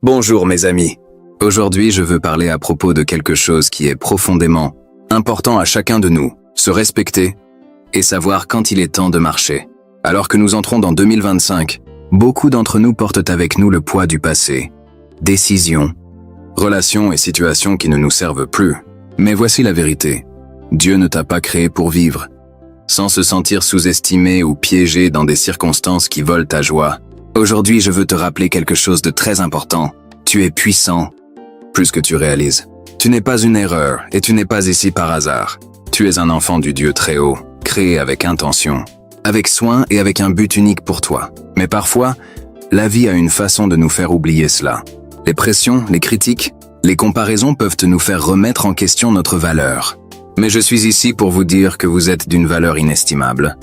Bonjour mes amis. Aujourd'hui, je veux parler à propos de quelque chose qui est profondément important à chacun de nous, se respecter et savoir quand il est temps de marcher. Alors que nous entrons dans 2025, beaucoup d'entre nous portent avec nous le poids du passé, décisions, relations et situations qui ne nous servent plus. Mais voici la vérité. Dieu ne t'a pas créé pour vivre, sans se sentir sous-estimé ou piégé dans des circonstances qui volent ta joie. Aujourd'hui, je veux te rappeler quelque chose de très important. Tu es puissant, plus que tu réalises. Tu n'es pas une erreur et tu n'es pas ici par hasard. Tu es un enfant du Dieu très haut, créé avec intention, avec soin et avec un but unique pour toi. Mais parfois, la vie a une façon de nous faire oublier cela. Les pressions, les critiques, les comparaisons peuvent nous faire remettre en question notre valeur. Mais je suis ici pour vous dire que vous êtes d'une valeur inestimable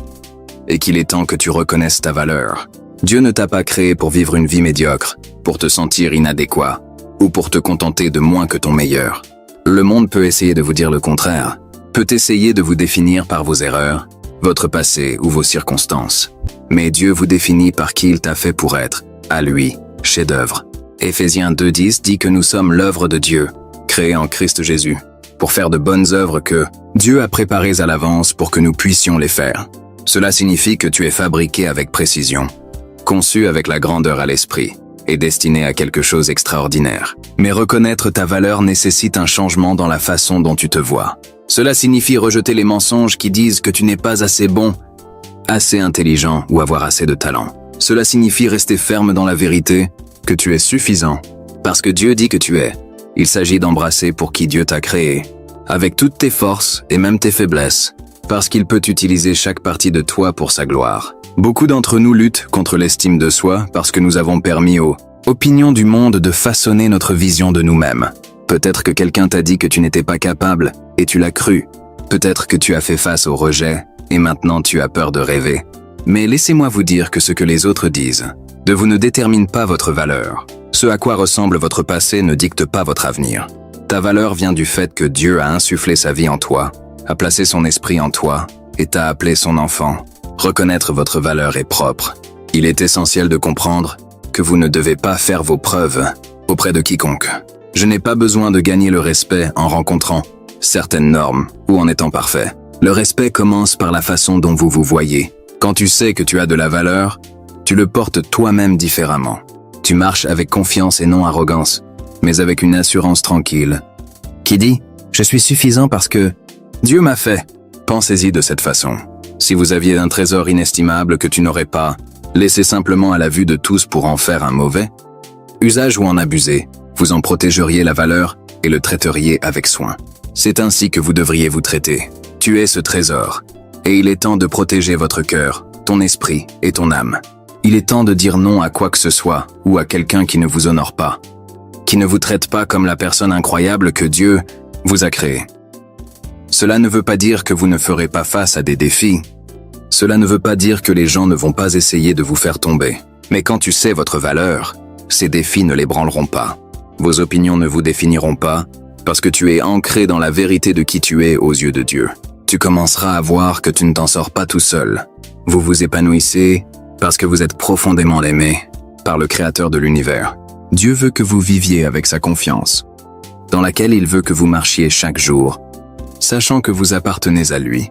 et qu'il est temps que tu reconnaisses ta valeur. Dieu ne t'a pas créé pour vivre une vie médiocre, pour te sentir inadéquat ou pour te contenter de moins que ton meilleur. Le monde peut essayer de vous dire le contraire, peut essayer de vous définir par vos erreurs, votre passé ou vos circonstances. Mais Dieu vous définit par qui il t'a fait pour être, à lui, chef-d'œuvre. Éphésiens 2:10 dit que nous sommes l'œuvre de Dieu, créée en Christ Jésus, pour faire de bonnes œuvres que Dieu a préparées à l'avance pour que nous puissions les faire. Cela signifie que tu es fabriqué avec précision, conçu avec la grandeur à l'esprit, et destiné à quelque chose d'extraordinaire. Mais reconnaître ta valeur nécessite un changement dans la façon dont tu te vois. Cela signifie rejeter les mensonges qui disent que tu n'es pas assez bon, assez intelligent ou avoir assez de talent. Cela signifie rester ferme dans la vérité, que tu es suffisant, parce que Dieu dit que tu es. Il s'agit d'embrasser pour qui Dieu t'a créé, avec toutes tes forces et même tes faiblesses, parce qu'il peut utiliser chaque partie de toi pour sa gloire. Beaucoup d'entre nous luttent contre l'estime de soi parce que nous avons permis aux opinions du monde de façonner notre vision de nous-mêmes. Peut-être que quelqu'un t'a dit que tu n'étais pas capable et tu l'as cru. Peut-être que tu as fait face au rejet et maintenant tu as peur de rêver. Mais laissez-moi vous dire que ce que les autres disent de vous ne détermine pas votre valeur. Ce à quoi ressemble votre passé ne dicte pas votre avenir. Ta valeur vient du fait que Dieu a insufflé sa vie en toi, a placé son esprit en toi et t'a appelé son enfant. Reconnaître votre valeur est propre. Il est essentiel de comprendre que vous ne devez pas faire vos preuves auprès de quiconque. Je n'ai pas besoin de gagner le respect en rencontrant certaines normes ou en étant parfait. Le respect commence par la façon dont vous vous voyez. Quand tu sais que tu as de la valeur, tu le portes toi-même différemment. Tu marches avec confiance et non arrogance, mais avec une assurance tranquille. Qui dit « Je suis suffisant parce que Dieu m'a fait ». Pensez-y de cette façon. Si vous aviez un trésor inestimable que tu n'aurais pas laissé simplement à la vue de tous pour en faire un mauvais usage ou en abuser, vous en protégeriez la valeur et le traiteriez avec soin. C'est ainsi que vous devriez vous traiter. Tu es ce trésor, et il est temps de protéger votre cœur, ton esprit et ton âme. Il est temps de dire non à quoi que ce soit ou à quelqu'un qui ne vous honore pas, qui ne vous traite pas comme la personne incroyable que Dieu vous a créée. Cela ne veut pas dire que vous ne ferez pas face à des défis. Cela ne veut pas dire que les gens ne vont pas essayer de vous faire tomber. Mais quand tu sais votre valeur, ces défis ne l'ébranleront pas. Vos opinions ne vous définiront pas, parce que tu es ancré dans la vérité de qui tu es aux yeux de Dieu. Tu commenceras à voir que tu ne t'en sors pas tout seul. Vous vous épanouissez parce que vous êtes profondément aimé par le Créateur de l'univers. Dieu veut que vous viviez avec sa confiance, dans laquelle il veut que vous marchiez chaque jour, sachant que vous appartenez à lui,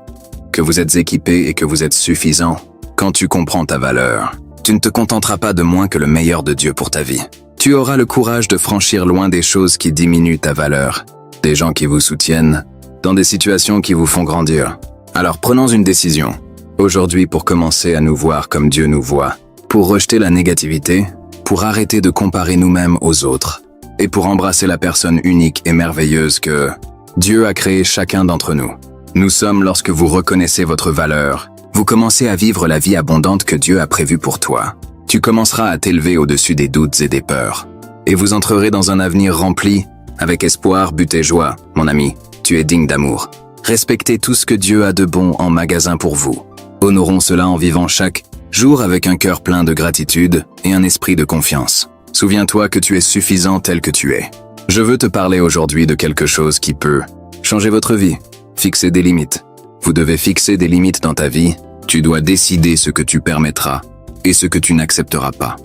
que vous êtes équipé et que vous êtes suffisant. Quand tu comprends ta valeur, tu ne te contenteras pas de moins que le meilleur de Dieu pour ta vie. Tu auras le courage de franchir loin des choses qui diminuent ta valeur, des gens qui vous soutiennent, dans des situations qui vous font grandir. Alors prenons une décision, aujourd'hui pour commencer à nous voir comme Dieu nous voit, pour rejeter la négativité, pour arrêter de comparer nous-mêmes aux autres, et pour embrasser la personne unique et merveilleuse que Dieu a créé chacun d'entre nous. Nous sommes lorsque vous reconnaissez votre valeur, vous commencez à vivre la vie abondante que Dieu a prévue pour toi. Tu commenceras à t'élever au-dessus des doutes et des peurs. Et vous entrerez dans un avenir rempli, avec espoir, but et joie. Mon ami, tu es digne d'amour. Respectez tout ce que Dieu a de bon en magasin pour vous. Honorons cela en vivant chaque jour avec un cœur plein de gratitude et un esprit de confiance. Souviens-toi que tu es suffisant tel que tu es. Je veux te parler aujourd'hui de quelque chose qui peut changer votre vie. Fixer des limites. Vous devez fixer des limites dans ta vie. Tu dois décider ce que tu permettras et ce que tu n'accepteras pas.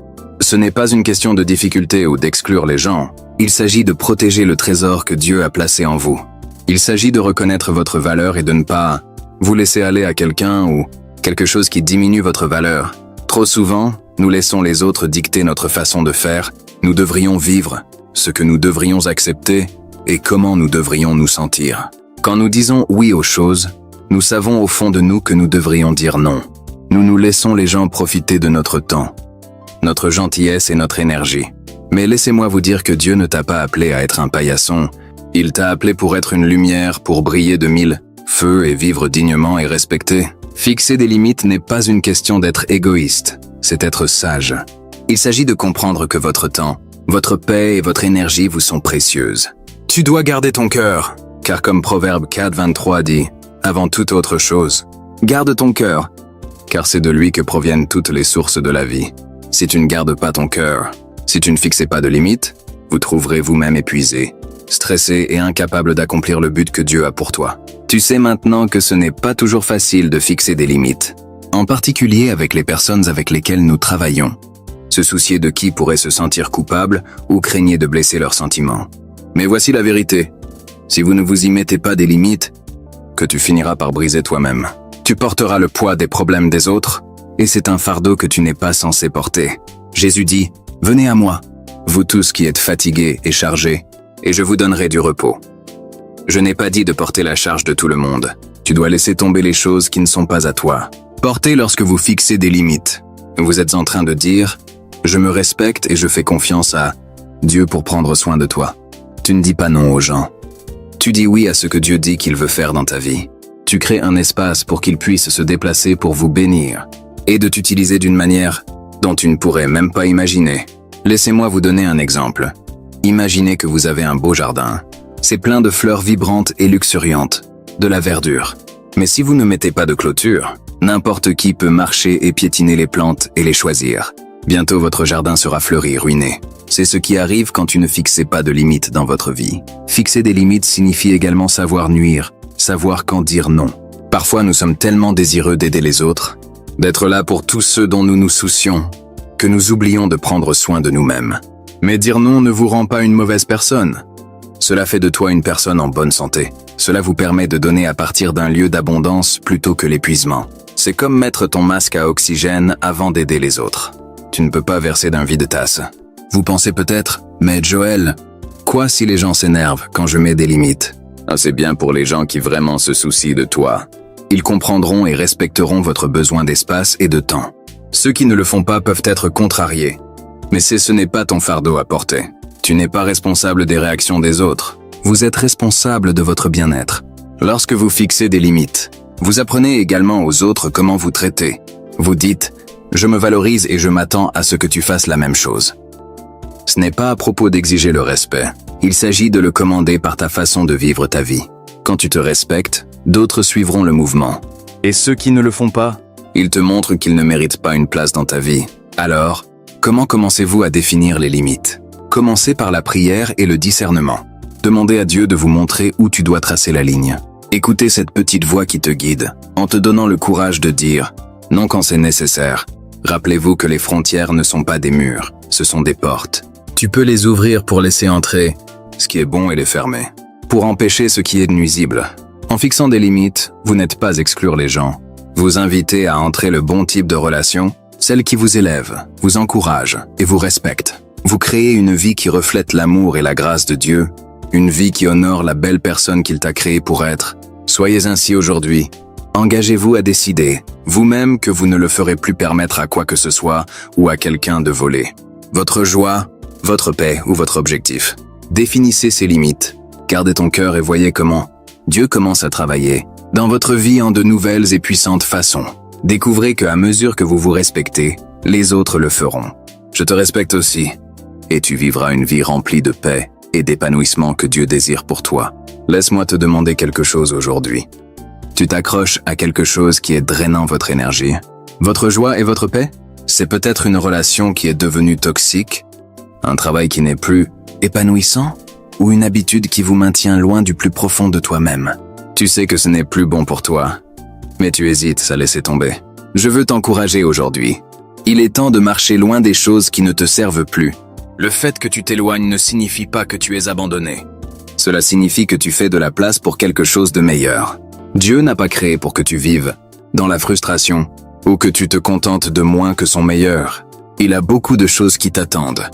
Ce n'est pas une question de difficulté ou d'exclure les gens. Il s'agit de protéger le trésor que Dieu a placé en vous. Il s'agit de reconnaître votre valeur et de ne pas vous laisser aller à quelqu'un ou quelque chose qui diminue votre valeur. Trop souvent, nous laissons les autres dicter notre façon de faire. Nous devrions vivre, ce que nous devrions accepter et comment nous devrions nous sentir. Quand nous disons oui aux choses, nous savons au fond de nous que nous devrions dire non. Nous laissons les gens profiter de notre temps, notre gentillesse et notre énergie. Mais laissez-moi vous dire que Dieu ne t'a pas appelé à être un paillasson. Il t'a appelé pour être une lumière, pour briller de 1000 feux et vivre dignement et respecté. Fixer des limites n'est pas une question d'être égoïste, c'est être sage. Il s'agit de comprendre que votre temps, votre paix et votre énergie vous sont précieuses. Tu dois garder ton cœur, car comme Proverbe 4:23 dit, avant toute autre chose, garde ton cœur, car c'est de lui que proviennent toutes les sources de la vie. Si tu ne gardes pas ton cœur, si tu ne fixes pas de limites, vous trouverez vous-même épuisé, stressé et incapable d'accomplir le but que Dieu a pour toi. Tu sais maintenant que ce n'est pas toujours facile de fixer des limites, en particulier avec les personnes avec lesquelles nous travaillons. Se soucier de qui pourrait se sentir coupable ou craignez de blesser leurs sentiments. Mais voici la vérité. Si vous ne vous y mettez pas des limites, que tu finiras par briser toi-même. Tu porteras le poids des problèmes des autres, et c'est un fardeau que tu n'es pas censé porter. Jésus dit, « Venez à moi, vous tous qui êtes fatigués et chargés, et je vous donnerai du repos. » Je n'ai pas dit de porter la charge de tout le monde. Tu dois laisser tomber les choses qui ne sont pas à toi. Portez lorsque vous fixez des limites. Vous êtes en train de dire, « Je me respecte et je fais confiance à Dieu pour prendre soin de toi. » Tu ne dis pas non aux gens. Tu dis oui à ce que Dieu dit qu'il veut faire dans ta vie. Tu crées un espace pour qu'il puisse se déplacer pour vous bénir et de t'utiliser d'une manière dont tu ne pourrais même pas imaginer. Laissez-moi vous donner un exemple. Imaginez que vous avez un beau jardin. C'est plein de fleurs vibrantes et luxuriantes, de la verdure. Mais si vous ne mettez pas de clôture, n'importe qui peut marcher et piétiner les plantes et les choisir. Bientôt votre jardin sera fleuri, ruiné. C'est ce qui arrive quand tu ne fixes pas de limites dans votre vie. Fixer des limites signifie également savoir nuire, savoir quand dire non. Parfois nous sommes tellement désireux d'aider les autres, d'être là pour tous ceux dont nous nous soucions, que nous oublions de prendre soin de nous-mêmes. Mais dire non ne vous rend pas une mauvaise personne. Cela fait de toi une personne en bonne santé. Cela vous permet de donner à partir d'un lieu d'abondance plutôt que l'épuisement. C'est comme mettre ton masque à oxygène avant d'aider les autres. Tu ne peux pas verser d'un vide-tasse. Vous pensez peut-être, mais Joël, quoi si les gens s'énervent quand je mets des limites? C'est bien pour les gens qui vraiment se soucient de toi. Ils comprendront et respecteront votre besoin d'espace et de temps. Ceux qui ne le font pas peuvent être contrariés. Mais ce n'est pas ton fardeau à porter. Tu n'es pas responsable des réactions des autres. Vous êtes responsable de votre bien-être. Lorsque vous fixez des limites, vous apprenez également aux autres comment vous traiter. Vous dites « Je me valorise et je m'attends à ce que tu fasses la même chose ». Ce n'est pas à propos d'exiger le respect. Il s'agit de le commander par ta façon de vivre ta vie. Quand tu te respectes, d'autres suivront le mouvement. Et ceux qui ne le font pas, ils te montrent qu'ils ne méritent pas une place dans ta vie. Alors, comment commencez-vous à définir les limites? Commencez par la prière et le discernement. Demandez à Dieu de vous montrer où tu dois tracer la ligne. Écoutez cette petite voix qui te guide, en te donnant le courage de dire « non quand c'est nécessaire ». Rappelez-vous que les frontières ne sont pas des murs, ce sont des portes. Tu peux les ouvrir pour laisser entrer ce qui est bon et les fermer, pour empêcher ce qui est nuisible. En fixant des limites, vous n'êtes pas exclure les gens. Vous invitez à entrer le bon type de relation, celle qui vous élève, vous encourage et vous respecte. Vous créez une vie qui reflète l'amour et la grâce de Dieu, une vie qui honore la belle personne qu'il t'a créée pour être. Soyez ainsi aujourd'hui. Engagez-vous à décider, vous-même, que vous ne le ferez plus permettre à quoi que ce soit ou à quelqu'un de voler votre joie, votre paix ou votre objectif. Définissez ces limites. Gardez ton cœur et voyez comment Dieu commence à travailler dans votre vie en de nouvelles et puissantes façons. Découvrez qu'à mesure que vous vous respectez, les autres le feront. Je te respecte aussi, et tu vivras une vie remplie de paix et d'épanouissement que Dieu désire pour toi. Laisse-moi te demander quelque chose aujourd'hui. Tu t'accroches à quelque chose qui est drainant votre énergie, votre joie et votre paix? C'est peut-être une relation qui est devenue toxique, un travail qui n'est plus épanouissant, ou une habitude qui vous maintient loin du plus profond de toi-même. Tu sais que ce n'est plus bon pour toi, mais tu hésites à laisser tomber. Je veux t'encourager aujourd'hui. Il est temps de marcher loin des choses qui ne te servent plus. Le fait que tu t'éloignes ne signifie pas que tu es abandonné. Cela signifie que tu fais de la place pour quelque chose de meilleur. Dieu n'a pas créé pour que tu vives dans la frustration ou que tu te contentes de moins que son meilleur. Il a beaucoup de choses qui t'attendent.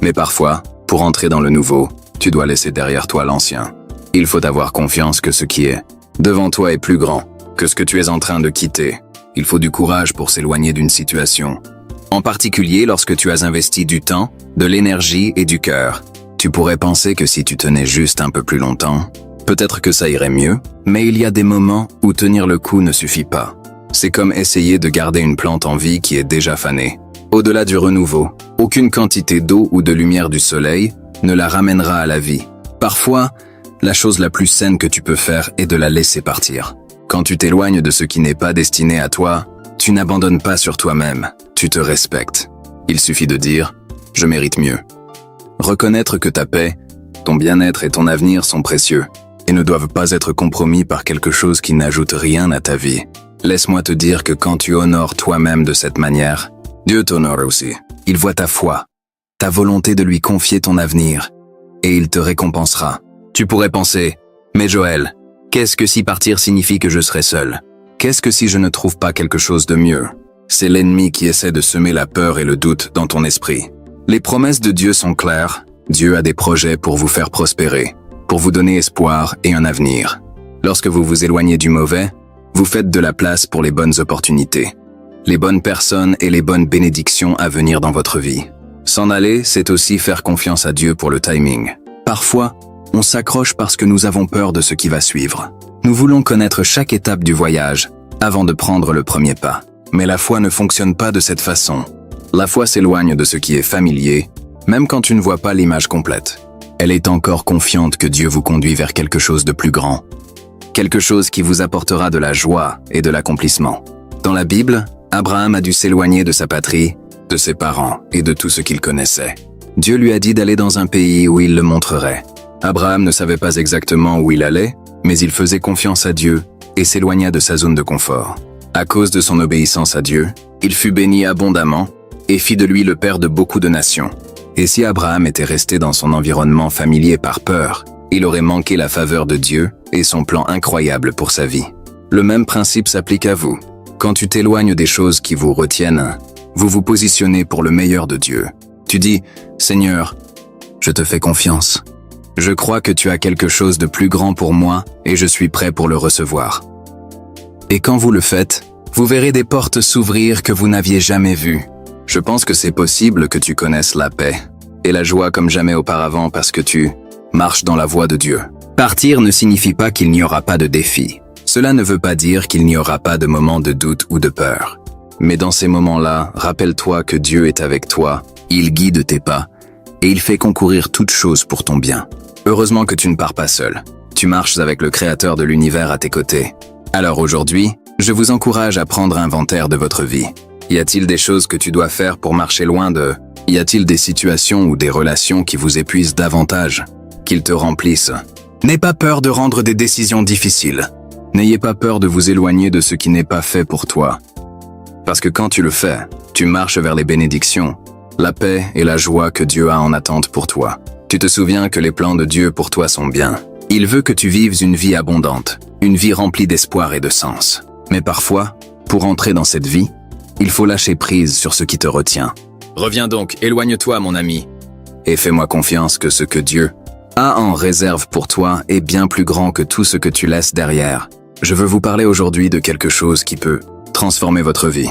Mais parfois, pour entrer dans le nouveau, tu dois laisser derrière toi l'ancien. Il faut avoir confiance que ce qui est devant toi est plus grand que ce que tu es en train de quitter. Il faut du courage pour s'éloigner d'une situation. En particulier lorsque tu as investi du temps, de l'énergie et du cœur. Tu pourrais penser que si tu tenais juste un peu plus longtemps, peut-être que ça irait mieux, mais il y a des moments où tenir le coup ne suffit pas. C'est comme essayer de garder une plante en vie qui est déjà fanée. Au-delà du renouveau, aucune quantité d'eau ou de lumière du soleil ne la ramènera à la vie. Parfois, la chose la plus saine que tu peux faire est de la laisser partir. Quand tu t'éloignes de ce qui n'est pas destiné à toi, tu n'abandonnes pas sur toi-même, tu te respectes. Il suffit de dire « je mérite mieux ». Reconnaître que ta paix, ton bien-être et ton avenir sont précieux et ne doivent pas être compromis par quelque chose qui n'ajoute rien à ta vie. Laisse-moi te dire que quand tu honores toi-même de cette manière, Dieu t'honore aussi. Il voit ta foi, ta volonté de lui confier ton avenir, et il te récompensera. Tu pourrais penser « mais Joël, qu'est-ce que si partir signifie que je serai seul? Qu'est-ce que si je ne trouve pas quelque chose de mieux ?» C'est l'ennemi qui essaie de semer la peur et le doute dans ton esprit. Les promesses de Dieu sont claires. Dieu a des projets pour vous faire prospérer, pour vous donner espoir et un avenir. Lorsque vous vous éloignez du mauvais, vous faites de la place pour les bonnes opportunités, les bonnes personnes et les bonnes bénédictions à venir dans votre vie. S'en aller, c'est aussi faire confiance à Dieu pour le timing. Parfois, on s'accroche parce que nous avons peur de ce qui va suivre. Nous voulons connaître chaque étape du voyage avant de prendre le premier pas. Mais la foi ne fonctionne pas de cette façon. La foi s'éloigne de ce qui est familier, même quand tu ne vois pas l'image complète. Elle est encore confiante que Dieu vous conduit vers quelque chose de plus grand. Quelque chose qui vous apportera de la joie et de l'accomplissement. Dans la Bible, Abraham a dû s'éloigner de sa patrie, de ses parents et de tout ce qu'il connaissait. Dieu lui a dit d'aller dans un pays où il le montrerait. Abraham ne savait pas exactement où il allait, mais il faisait confiance à Dieu et s'éloigna de sa zone de confort. À cause de son obéissance à Dieu, il fut béni abondamment et fit de lui le père de beaucoup de nations. Et si Abraham était resté dans son environnement familier par peur, il aurait manqué la faveur de Dieu et son plan incroyable pour sa vie. Le même principe s'applique à vous. Quand tu t'éloignes des choses qui vous retiennent, vous vous positionnez pour le meilleur de Dieu. Tu dis « Seigneur, je te fais confiance. Je crois que tu as quelque chose de plus grand pour moi et je suis prêt pour le recevoir. » Et quand vous le faites, vous verrez des portes s'ouvrir que vous n'aviez jamais vues. Je pense que c'est possible que tu connaisses la paix et la joie comme jamais auparavant parce que tu marches dans la voie de Dieu. Partir ne signifie pas qu'il n'y aura pas de défis. Cela ne veut pas dire qu'il n'y aura pas de moments de doute ou de peur. Mais dans ces moments-là, rappelle-toi que Dieu est avec toi, il guide tes pas et il fait concourir toutes choses pour ton bien. Heureusement que tu ne pars pas seul. Tu marches avec le Créateur de l'univers à tes côtés. Alors aujourd'hui, je vous encourage à prendre inventaire de votre vie. Y a-t-il des choses que tu dois faire pour marcher loin de... Y a-t-il des situations ou des relations qui vous épuisent davantage, qu'ils te remplissent? N'aie pas peur de rendre des décisions difficiles. N'ayez pas peur de vous éloigner de ce qui n'est pas fait pour toi. Parce que quand tu le fais, tu marches vers les bénédictions, la paix et la joie que Dieu a en attente pour toi. Tu te souviens que les plans de Dieu pour toi sont bien. Il veut que tu vives une vie abondante, une vie remplie d'espoir et de sens. Mais parfois, pour entrer dans cette vie, il faut lâcher prise sur ce qui te retient. Reviens donc, éloigne-toi mon ami, et fais-moi confiance que ce que Dieu a en réserve pour toi est bien plus grand que tout ce que tu laisses derrière. Je veux vous parler aujourd'hui de quelque chose qui peut transformer votre vie.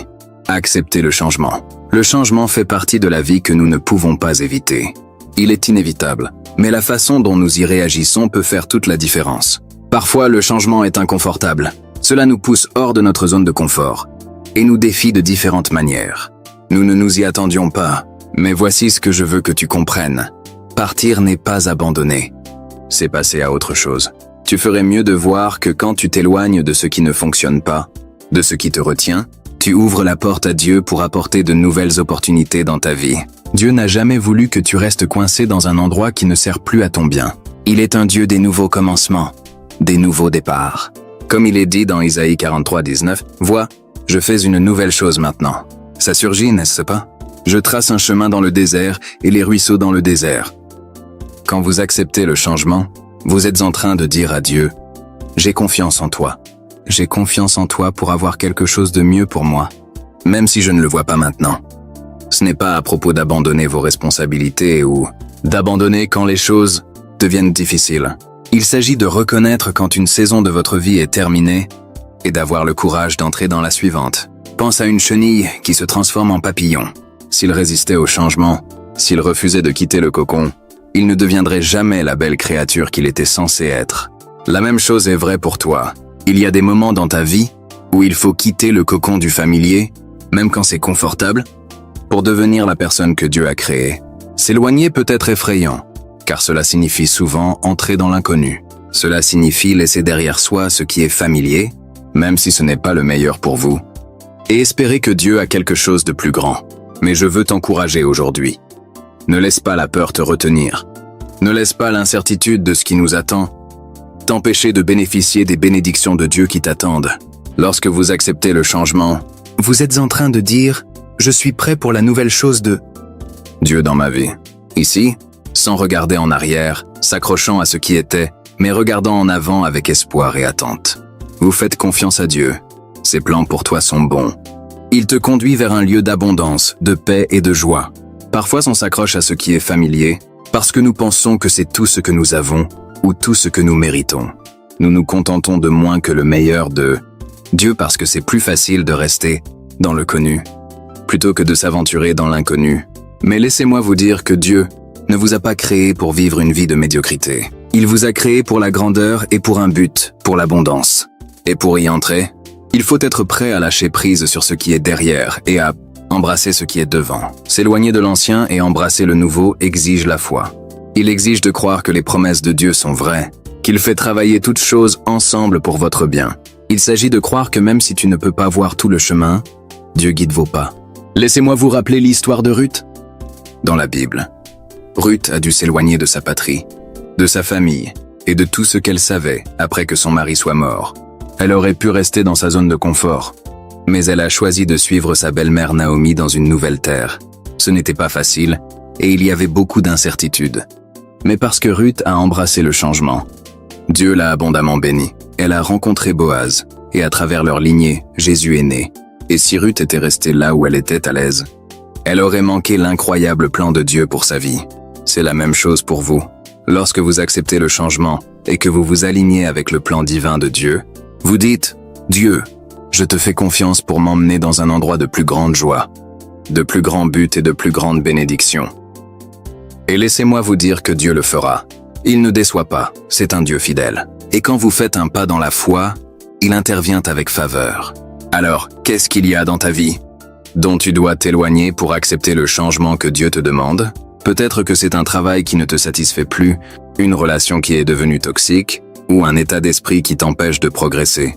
Acceptez le changement. Le changement fait partie de la vie que nous ne pouvons pas éviter. Il est inévitable, mais la façon dont nous y réagissons peut faire toute la différence. Parfois, le changement est inconfortable. Cela nous pousse hors de notre zone de confort et nous défie de différentes manières. Nous ne nous y attendions pas, mais voici ce que je veux que tu comprennes. Partir n'est pas abandonner. C'est passer à autre chose. Tu ferais mieux de voir que quand tu t'éloignes de ce qui ne fonctionne pas, de ce qui te retient, tu ouvres la porte à Dieu pour apporter de nouvelles opportunités dans ta vie. Dieu n'a jamais voulu que tu restes coincé dans un endroit qui ne sert plus à ton bien. Il est un Dieu des nouveaux commencements, des nouveaux départs. Comme il est dit dans Isaïe 43, 19, « Vois, je fais une nouvelle chose maintenant. Ça surgit, n'est-ce pas? Je trace un chemin dans le désert et les ruisseaux dans le désert. Quand vous acceptez le changement, vous êtes en train de dire à Dieu, « J'ai confiance en toi. J'ai confiance en toi pour avoir quelque chose de mieux pour moi, même si je ne le vois pas maintenant. » Ce n'est pas à propos d'abandonner vos responsabilités ou d'abandonner quand les choses deviennent difficiles. Il s'agit de reconnaître quand une saison de votre vie est terminée et d'avoir le courage d'entrer dans la suivante. Pense à une chenille qui se transforme en papillon. S'il résistait au changement, s'il refusait de quitter le cocon, il ne deviendrait jamais la belle créature qu'il était censé être. La même chose est vraie pour toi. Il y a des moments dans ta vie où il faut quitter le cocon du familier, même quand c'est confortable, pour devenir la personne que Dieu a créée. S'éloigner peut être effrayant, car cela signifie souvent entrer dans l'inconnu. Cela signifie laisser derrière soi ce qui est familier, même si ce n'est pas le meilleur pour vous, et espérer que Dieu a quelque chose de plus grand. Mais je veux t'encourager aujourd'hui. Ne laisse pas la peur te retenir. Ne laisse pas l'incertitude de ce qui nous attend t'empêcher de bénéficier des bénédictions de Dieu qui t'attendent. Lorsque vous acceptez le changement, vous êtes en train de dire « Je suis prêt pour la nouvelle chose de Dieu dans ma vie ». Ici, sans regarder en arrière, s'accrochant à ce qui était, mais regardant en avant avec espoir et attente. Vous faites confiance à Dieu. Ses plans pour toi sont bons. Il te conduit vers un lieu d'abondance, de paix et de joie. Parfois, on s'accroche à ce qui est familier, parce que nous pensons que c'est tout ce que nous avons, ou tout ce que nous méritons. Nous nous contentons de moins que le meilleur de Dieu parce que c'est plus facile de rester dans le connu, plutôt que de s'aventurer dans l'inconnu. Mais laissez-moi vous dire que Dieu ne vous a pas créé pour vivre une vie de médiocrité. Il vous a créé pour la grandeur et pour un but, pour l'abondance. Et pour y entrer, il faut être prêt à lâcher prise sur ce qui est derrière et à embrasser ce qui est devant. S'éloigner de l'ancien et embrasser le nouveau exige la foi. Il exige de croire que les promesses de Dieu sont vraies, qu'il fait travailler toutes choses ensemble pour votre bien. Il s'agit de croire que même si tu ne peux pas voir tout le chemin, Dieu guide vos pas. Laissez-moi vous rappeler l'histoire de Ruth. Dans la Bible, Ruth a dû s'éloigner de sa patrie, de sa famille et de tout ce qu'elle savait après que son mari soit mort. Elle aurait pu rester dans sa zone de confort, mais elle a choisi de suivre sa belle-mère Naomi dans une nouvelle terre. Ce n'était pas facile et il y avait beaucoup d'incertitudes. Mais parce que Ruth a embrassé le changement, Dieu l'a abondamment bénie. Elle a rencontré Boaz, et à travers leur lignée, Jésus est né. Et si Ruth était restée là où elle était à l'aise, elle aurait manqué l'incroyable plan de Dieu pour sa vie. C'est la même chose pour vous. Lorsque vous acceptez le changement et que vous vous alignez avec le plan divin de Dieu, vous dites « Dieu, je te fais confiance pour m'emmener dans un endroit de plus grande joie, de plus grands buts et de plus grandes bénédictions. » Et laissez-moi vous dire que Dieu le fera. Il ne déçoit pas, c'est un Dieu fidèle. Et quand vous faites un pas dans la foi, il intervient avec faveur. Alors, qu'est-ce qu'il y a dans ta vie dont tu dois t'éloigner pour accepter le changement que Dieu te demande? Peut-être que c'est un travail qui ne te satisfait plus, une relation qui est devenue toxique, ou un état d'esprit qui t'empêche de progresser.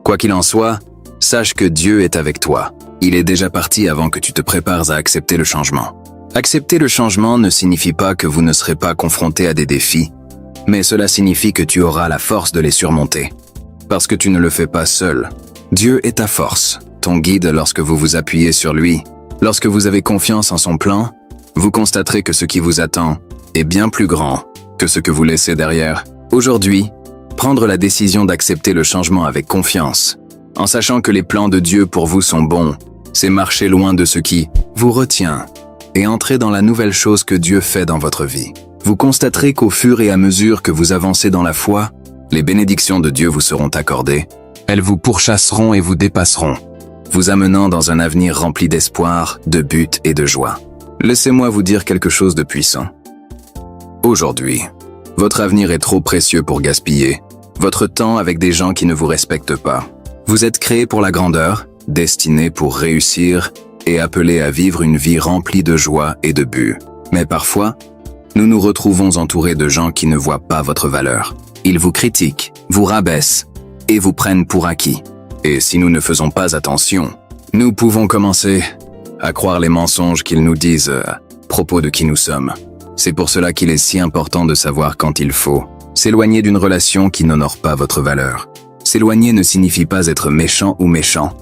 Quoi qu'il en soit, sache que Dieu est avec toi. Il est déjà parti avant que tu te prépares à accepter le changement. Accepter le changement ne signifie pas que vous ne serez pas confronté à des défis, mais cela signifie que tu auras la force de les surmonter. Parce que tu ne le fais pas seul. Dieu est ta force, ton guide lorsque vous vous appuyez sur lui. Lorsque vous avez confiance en son plan, vous constaterez que ce qui vous attend est bien plus grand que ce que vous laissez derrière. Aujourd'hui, prendre la décision d'accepter le changement avec confiance, en sachant que les plans de Dieu pour vous sont bons, c'est marcher loin de ce qui vous retient et entrer dans la nouvelle chose que Dieu fait dans votre vie. Vous constaterez qu'au fur et à mesure que vous avancez dans la foi, les bénédictions de Dieu vous seront accordées. Elles vous pourchasseront et vous dépasseront, vous amenant dans un avenir rempli d'espoir, de but et de joie. Laissez-moi vous dire quelque chose de puissant. Aujourd'hui, votre avenir est trop précieux pour gaspiller votre temps avec des gens qui ne vous respectent pas. Vous êtes créé pour la grandeur, destiné pour réussir et appelé à vivre une vie remplie de joie et de but. Mais parfois, nous nous retrouvons entourés de gens qui ne voient pas votre valeur. Ils vous critiquent, vous rabaissent et vous prennent pour acquis. Et si nous ne faisons pas attention, nous pouvons commencer à croire les mensonges qu'ils nous disent à propos de qui nous sommes. C'est pour cela qu'il est si important de savoir quand il faut s'éloigner d'une relation qui n'honore pas votre valeur. S'éloigner ne signifie pas être méchant ou méchant.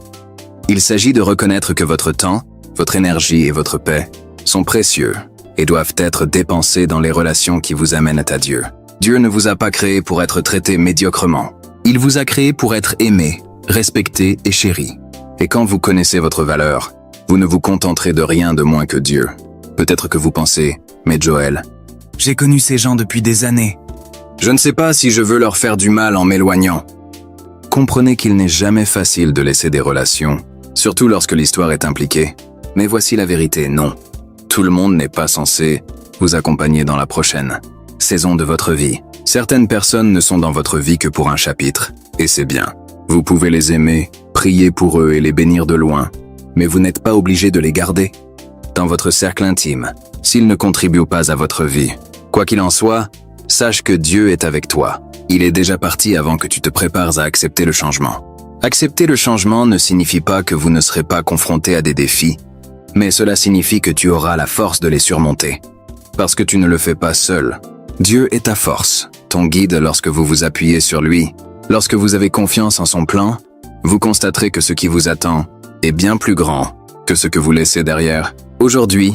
Il s'agit de reconnaître que votre temps votre énergie et votre paix sont précieux et doivent être dépensés dans les relations qui vous amènent à Dieu. Dieu ne vous a pas créé pour être traité médiocrement. Il vous a créé pour être aimé, respecté et chéri. Et quand vous connaissez votre valeur, vous ne vous contenterez de rien de moins que Dieu. Peut-être que vous pensez, mais Joël, j'ai connu ces gens depuis des années. Je ne sais pas si je veux leur faire du mal en m'éloignant. Comprenez qu'il n'est jamais facile de laisser des relations, surtout lorsque l'histoire est impliquée. Mais voici la vérité, non. Tout le monde n'est pas censé vous accompagner dans la prochaine saison de votre vie. Certaines personnes ne sont dans votre vie que pour un chapitre, et c'est bien. Vous pouvez les aimer, prier pour eux et les bénir de loin, mais vous n'êtes pas obligé de les garder dans votre cercle intime, s'ils ne contribuent pas à votre vie. Quoi qu'il en soit, sache que Dieu est avec toi. Il est déjà parti avant que tu te prépares à accepter le changement. Accepter le changement ne signifie pas que vous ne serez pas confronté à des défis, mais cela signifie que tu auras la force de les surmonter. Parce que tu ne le fais pas seul. Dieu est ta force, ton guide lorsque vous vous appuyez sur lui. Lorsque vous avez confiance en son plan, vous constaterez que ce qui vous attend est bien plus grand que ce que vous laissez derrière. Aujourd'hui,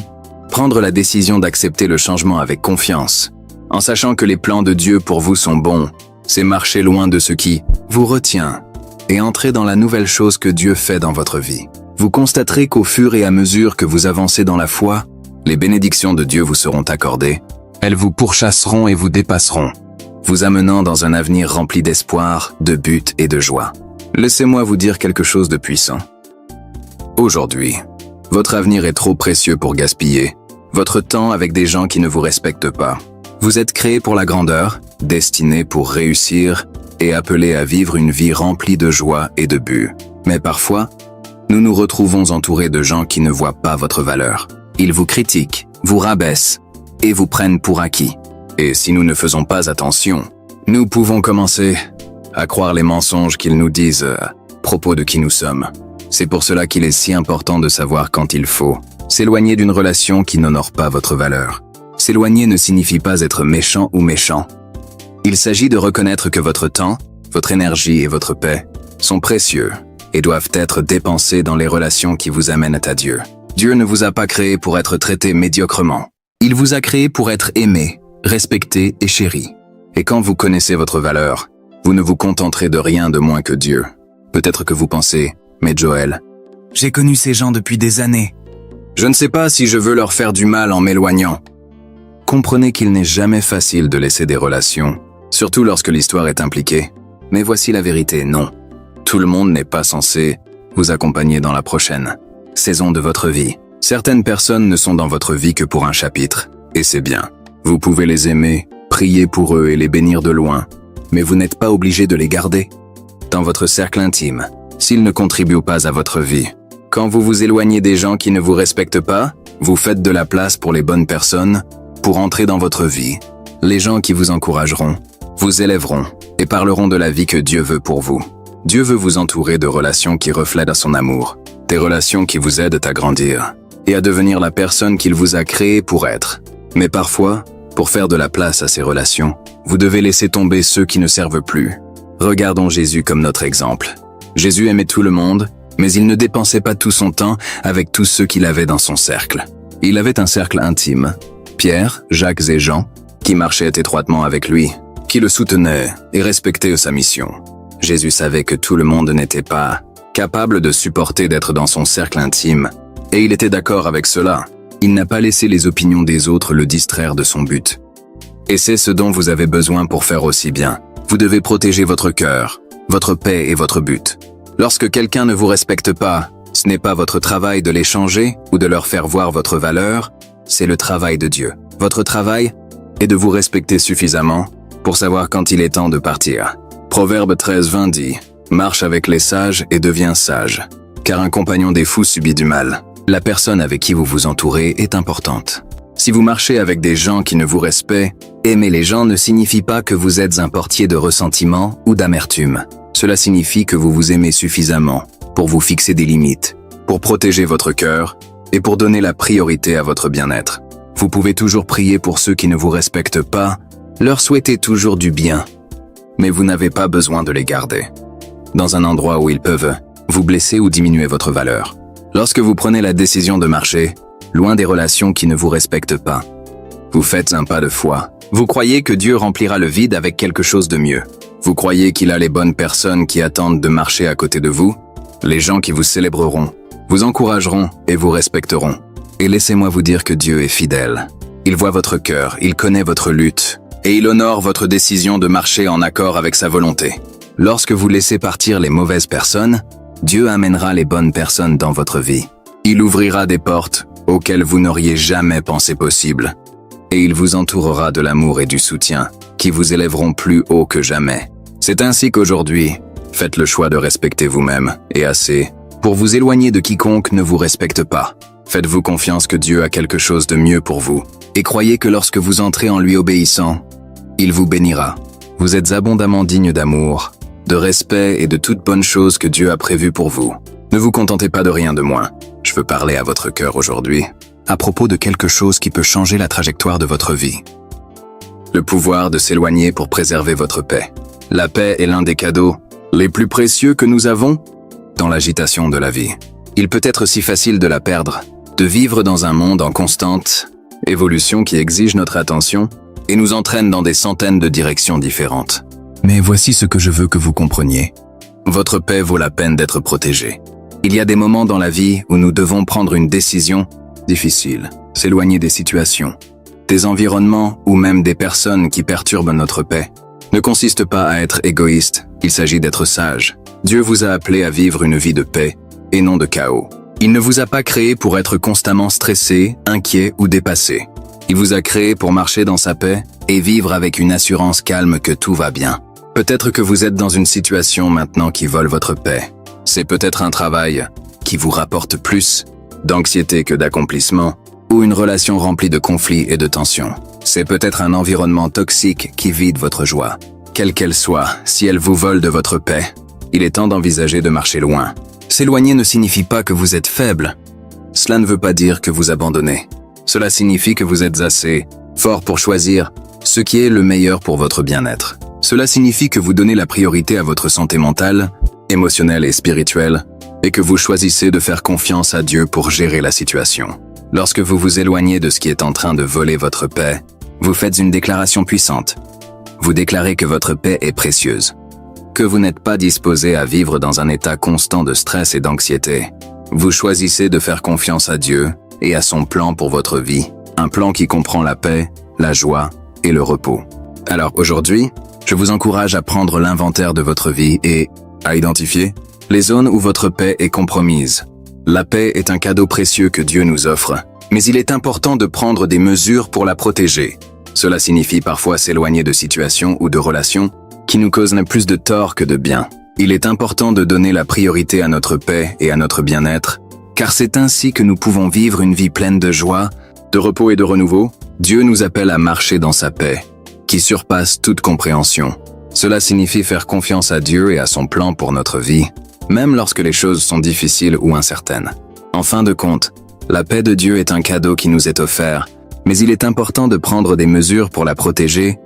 prendre la décision d'accepter le changement avec confiance, en sachant que les plans de Dieu pour vous sont bons, c'est marcher loin de ce qui vous retient et entrer dans la nouvelle chose que Dieu fait dans votre vie. Vous constaterez qu'au fur et à mesure que vous avancez dans la foi, les bénédictions de Dieu vous seront accordées. Elles vous pourchasseront et vous dépasseront, vous amenant dans un avenir rempli d'espoir, de but et de joie. Laissez-moi vous dire quelque chose de puissant. Aujourd'hui, votre avenir est trop précieux pour gaspiller votre temps avec des gens qui ne vous respectent pas. Vous êtes créé pour la grandeur, destiné pour réussir et appelé à vivre une vie remplie de joie et de but. Mais parfois, nous nous retrouvons entourés de gens qui ne voient pas votre valeur. Ils vous critiquent, vous rabaissent et vous prennent pour acquis. Et si nous ne faisons pas attention, nous pouvons commencer à croire les mensonges qu'ils nous disent à propos de qui nous sommes. C'est pour cela qu'il est si important de savoir quand il faut s'éloigner d'une relation qui n'honore pas votre valeur. S'éloigner ne signifie pas être méchant ou méchant. Il s'agit de reconnaître que votre temps, votre énergie et votre paix sont précieux et doivent être dépensés dans les relations qui vous amènent à Dieu. Dieu ne vous a pas créé pour être traité médiocrement. Il vous a créé pour être aimé, respecté et chéri. Et quand vous connaissez votre valeur, vous ne vous contenterez de rien de moins que Dieu. Peut-être que vous pensez, mais Joël, j'ai connu ces gens depuis des années. Je ne sais pas si je veux leur faire du mal en m'éloignant. Comprenez qu'il n'est jamais facile de laisser des relations, surtout lorsque l'histoire est impliquée. Mais voici la vérité, non. Tout le monde n'est pas censé vous accompagner dans la prochaine saison de votre vie. Certaines personnes ne sont dans votre vie que pour un chapitre, et c'est bien. Vous pouvez les aimer, prier pour eux et les bénir de loin, mais vous n'êtes pas obligé de les garder dans votre cercle intime, s'ils ne contribuent pas à votre vie. Quand vous vous éloignez des gens qui ne vous respectent pas, vous faites de la place pour les bonnes personnes pour entrer dans votre vie. Les gens qui vous encourageront, vous élèveront et parleront de la vie que Dieu veut pour vous. Dieu veut vous entourer de relations qui reflètent son amour, des relations qui vous aident à grandir et à devenir la personne qu'il vous a créée pour être. Mais parfois, pour faire de la place à ces relations, vous devez laisser tomber ceux qui ne servent plus. Regardons Jésus comme notre exemple. Jésus aimait tout le monde, mais il ne dépensait pas tout son temps avec tous ceux qu'il avait dans son cercle. Il avait un cercle intime, Pierre, Jacques et Jean, qui marchaient étroitement avec lui, qui le soutenaient et respectaient sa mission. Jésus savait que tout le monde n'était pas capable de supporter d'être dans son cercle intime, et il était d'accord avec cela. Il n'a pas laissé les opinions des autres le distraire de son but. Et c'est ce dont vous avez besoin pour faire aussi bien. Vous devez protéger votre cœur, votre paix et votre but. Lorsque quelqu'un ne vous respecte pas, ce n'est pas votre travail de les changer ou de leur faire voir votre valeur, c'est le travail de Dieu. Votre travail est de vous respecter suffisamment pour savoir quand il est temps de partir. Proverbe 13:20 dit « Marche avec les sages et deviens sage, car un compagnon des fous subit du mal. » La personne avec qui vous vous entourez est importante. Si vous marchez avec des gens qui ne vous respectent, aimer les gens ne signifie pas que vous êtes un portier de ressentiment ou d'amertume. Cela signifie que vous vous aimez suffisamment pour vous fixer des limites, pour protéger votre cœur et pour donner la priorité à votre bien-être. Vous pouvez toujours prier pour ceux qui ne vous respectent pas, leur souhaiter toujours du bien, mais vous n'avez pas besoin de les garder dans un endroit où ils peuvent vous blesser ou diminuer votre valeur. Lorsque vous prenez la décision de marcher, loin des relations qui ne vous respectent pas, vous faites un pas de foi. Vous croyez que Dieu remplira le vide avec quelque chose de mieux. Vous croyez qu'il a les bonnes personnes qui attendent de marcher à côté de vous, les gens qui vous célébreront, vous encourageront et vous respecteront. Et laissez-moi vous dire que Dieu est fidèle. Il voit votre cœur, il connaît votre lutte, et il honore votre décision de marcher en accord avec sa volonté. Lorsque vous laissez partir les mauvaises personnes, Dieu amènera les bonnes personnes dans votre vie. Il ouvrira des portes auxquelles vous n'auriez jamais pensé possible. Et il vous entourera de l'amour et du soutien qui vous élèveront plus haut que jamais. C'est ainsi qu'aujourd'hui, faites le choix de respecter vous-même et assez pour vous éloigner de quiconque ne vous respecte pas. Faites-vous confiance que Dieu a quelque chose de mieux pour vous et croyez que lorsque vous entrez en lui obéissant, il vous bénira. Vous êtes abondamment digne d'amour, de respect et de toute bonne chose que Dieu a prévu pour vous. Ne vous contentez pas de rien de moins. Je veux parler à votre cœur aujourd'hui à propos de quelque chose qui peut changer la trajectoire de votre vie. Le pouvoir de s'éloigner pour préserver votre paix. La paix est l'un des cadeaux les plus précieux que nous avons dans l'agitation de la vie. Il peut être si facile de la perdre, de vivre dans un monde en constante évolution qui exige notre attention et nous entraîne dans des centaines de directions différentes. Mais voici ce que je veux que vous compreniez. Votre paix vaut la peine d'être protégée. Il y a des moments dans la vie où nous devons prendre une décision difficile, s'éloigner des situations, des environnements ou même des personnes qui perturbent notre paix. Ne consiste pas à être égoïste, il s'agit d'être sage. Dieu vous a appelé à vivre une vie de paix et non de chaos. Il ne vous a pas créé pour être constamment stressé, inquiet ou dépassé. Il vous a créé pour marcher dans sa paix et vivre avec une assurance calme que tout va bien. Peut-être que vous êtes dans une situation maintenant qui vole votre paix. C'est peut-être un travail qui vous rapporte plus d'anxiété que d'accomplissement, ou une relation remplie de conflits et de tensions. C'est peut-être un environnement toxique qui vide votre joie. Quelle qu'elle soit, si elle vous vole de votre paix, il est temps d'envisager de marcher loin. S'éloigner ne signifie pas que vous êtes faible. Cela ne veut pas dire que vous abandonnez. Cela signifie que vous êtes assez fort pour choisir ce qui est le meilleur pour votre bien-être. Cela signifie que vous donnez la priorité à votre santé mentale, émotionnelle et spirituelle, et que vous choisissez de faire confiance à Dieu pour gérer la situation. Lorsque vous vous éloignez de ce qui est en train de voler votre paix, vous faites une déclaration puissante. Vous déclarez que votre paix est précieuse, que vous n'êtes pas disposé à vivre dans un état constant de stress et d'anxiété. Vous choisissez de faire confiance à Dieu et à son plan pour votre vie, un plan qui comprend la paix, la joie et le repos. Alors aujourd'hui, je vous encourage à prendre l'inventaire de votre vie et à identifier les zones où votre paix est compromise. La paix est un cadeau précieux que Dieu nous offre, mais il est important de prendre des mesures pour la protéger. Cela signifie parfois s'éloigner de situations ou de relations qui nous causent plus de tort que de bien. Il est important de donner la priorité à notre paix et à notre bien-être, car c'est ainsi que nous pouvons vivre une vie pleine de joie, de repos et de renouveau. Dieu nous appelle à marcher dans sa paix, qui surpasse toute compréhension. Cela signifie faire confiance à Dieu et à son plan pour notre vie, même lorsque les choses sont difficiles ou incertaines. En fin de compte, la paix de Dieu est un cadeau qui nous est offert, mais il est important de prendre des mesures pour la protéger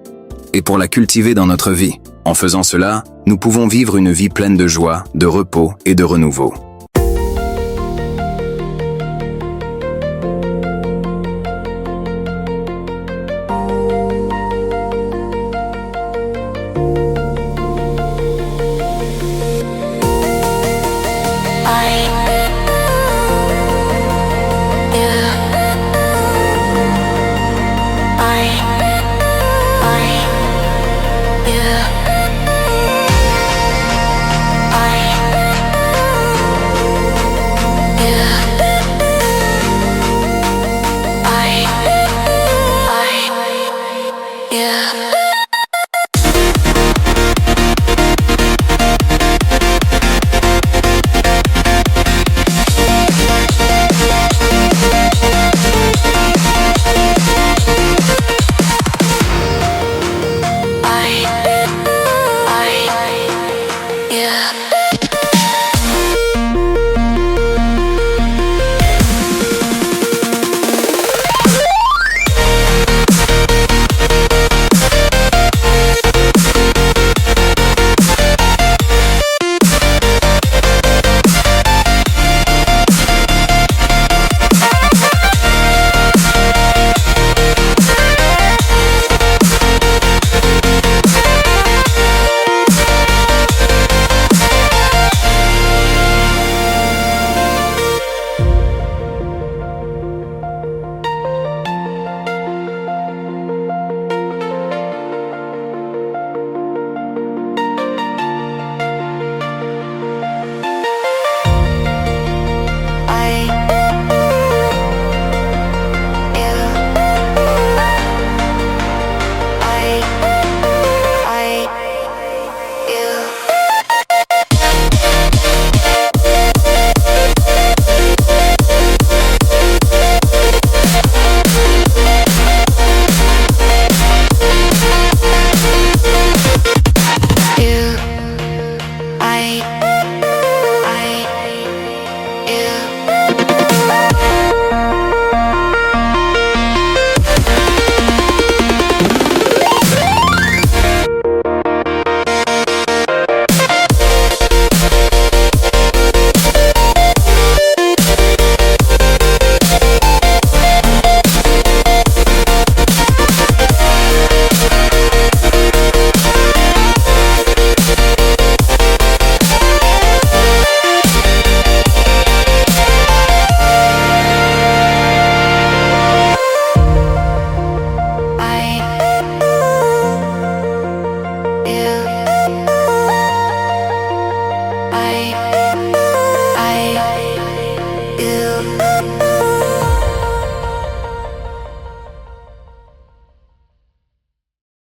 et pour la cultiver dans notre vie. En faisant cela, nous pouvons vivre une vie pleine de joie, de repos et de renouveau. Yeah.